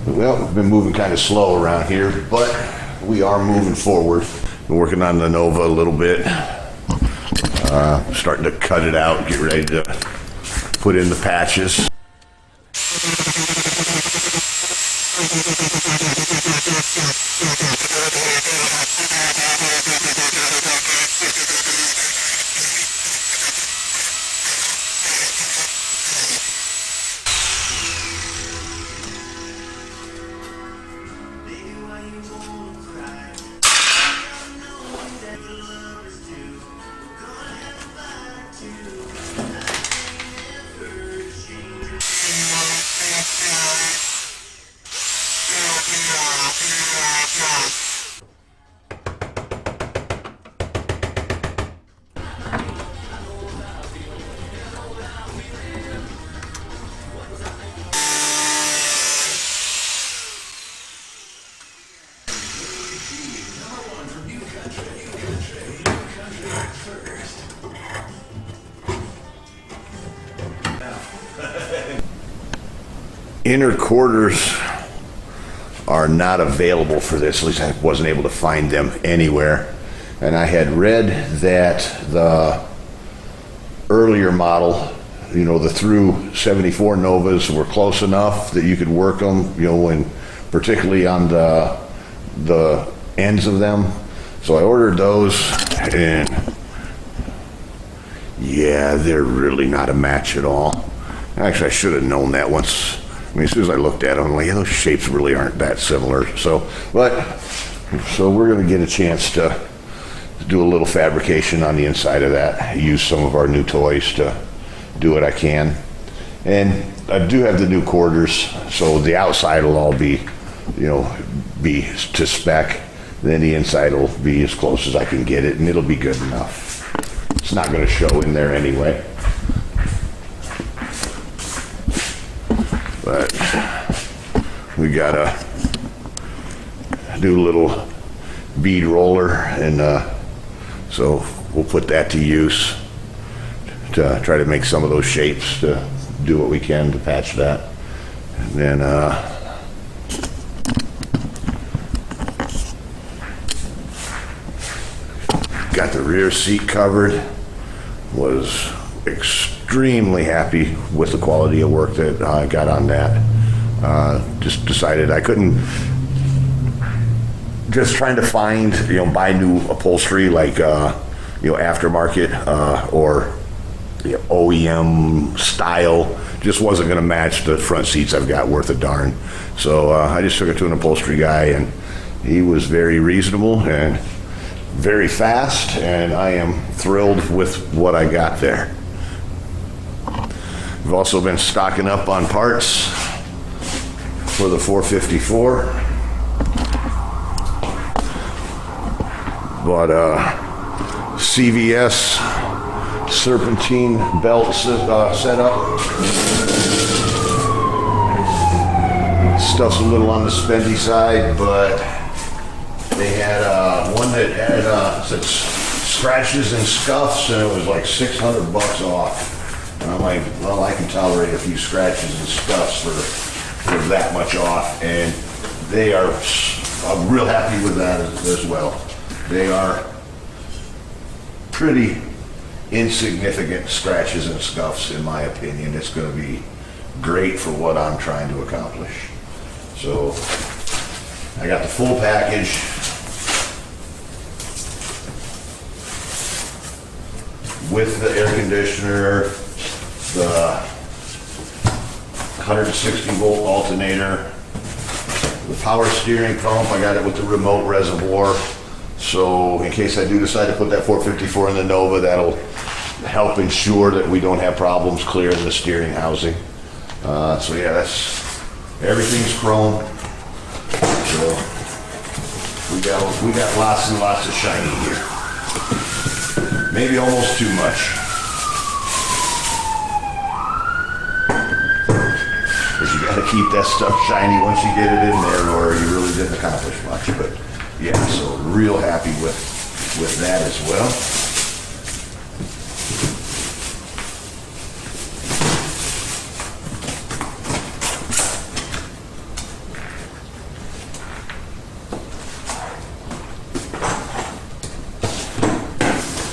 Well, we've been moving kind of slow around here, but we are moving forward. Been working on the Nova a little bit. Starting to cut it out, get ready to put in the patches. Inner quarters are not available for this. At least I wasn't able to find them anywhere. And I had read that the earlier model, you know, the through 74 Novas were close enough that you could work them, you know, and particularly on the ends of them. So I ordered those, and yeah, they're really not a match at all. Actually, I should have known that once. I mean, as soon as I looked at them, I'm like, yeah, those shapes really aren't that similar. So we're going to get a chance to do a little fabrication on the inside of that. Use some of our new toys to do what I can. And I do have the new quarters, so the outside will all be, you know, be to spec. Then the inside will be as close as I can get it, and it'll be good enough. It's not going to show in there anyway. But we gotta do a little bead roller, and so we'll put that to use to try to make some of those shapes to do what we can to patch that. And then got the rear seat covered. Was extremely happy with the quality of work that I got on that. Just decided I couldn't, just trying to find, you know, buy new upholstery like, you know, aftermarket or, you know, OEM style, just wasn't going to match the front seats I've got worth a darn. So I just took it to an upholstery guy, and he was very reasonable and very fast, and I am thrilled with what I got there. We've also been stocking up on parts for the 454. Bought a CVS serpentine belt setup. Stuff's a little on the spendy side, but they had one that had said scratches and scuffs, and it was like $600 off. And I'm like, well, I can tolerate a few scratches and scuffs for that much off, and they are, I'm real happy with that as well. They are pretty insignificant scratches and scuffs, in my opinion. It's going to be great for what I'm trying to accomplish. So I got the full package. With the air conditioner, the 160 volt alternator, the power steering pump. I got it with the remote reservoir. So in case I do decide to put that 454 in the Nova, that'll help ensure that we don't have problems clearing the steering housing. So yeah, everything's chrome. So we got lots and lots of shiny here. Maybe almost too much. Because you gotta keep that stuff shiny once you get it in there, or you really didn't accomplish much. But yeah, so real happy with that as well.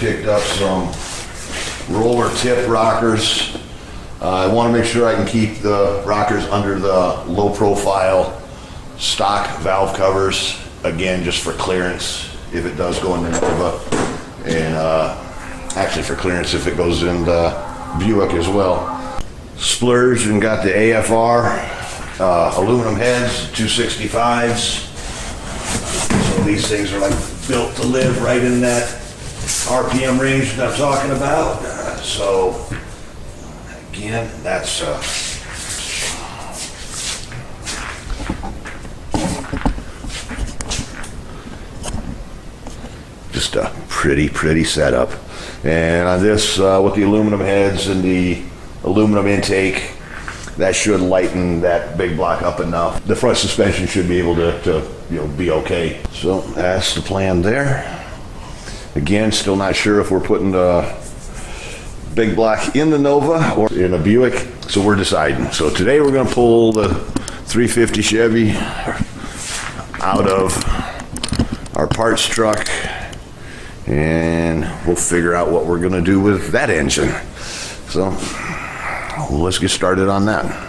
picked up some roller tip rockers. I want to make sure I can keep the rockers under the low profile stock valve covers, again, just for clearance if it does go into Nova, and actually for clearance if it goes into Buick as well. Splurged and got the AFR aluminum heads, 265s. So these things are like built to live right in that RPM range that I'm talking about. So again, that's just a pretty setup. And on this, with the aluminum heads and the aluminum intake, that should lighten that big block up enough. The front suspension should be able to be okay. So that's the plan there. Again, still not sure if we're putting the big block in the Nova or in a Buick, so we're deciding. So today we're going to pull the 350 Chevy out of our parts truck, and we'll figure out what we're going to do with that engine. So let's get started on that.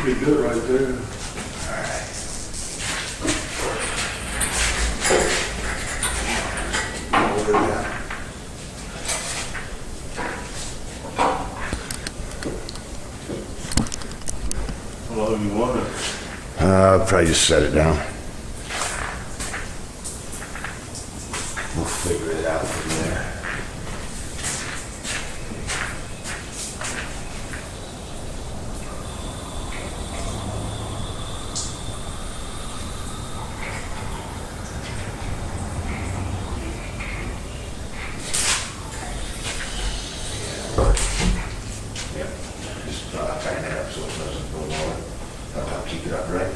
be good right there. How long you want it? Probably just set it down. We'll figure it out from there. Yep, just tighten it up so it doesn't go lower. That'll help keep it upright.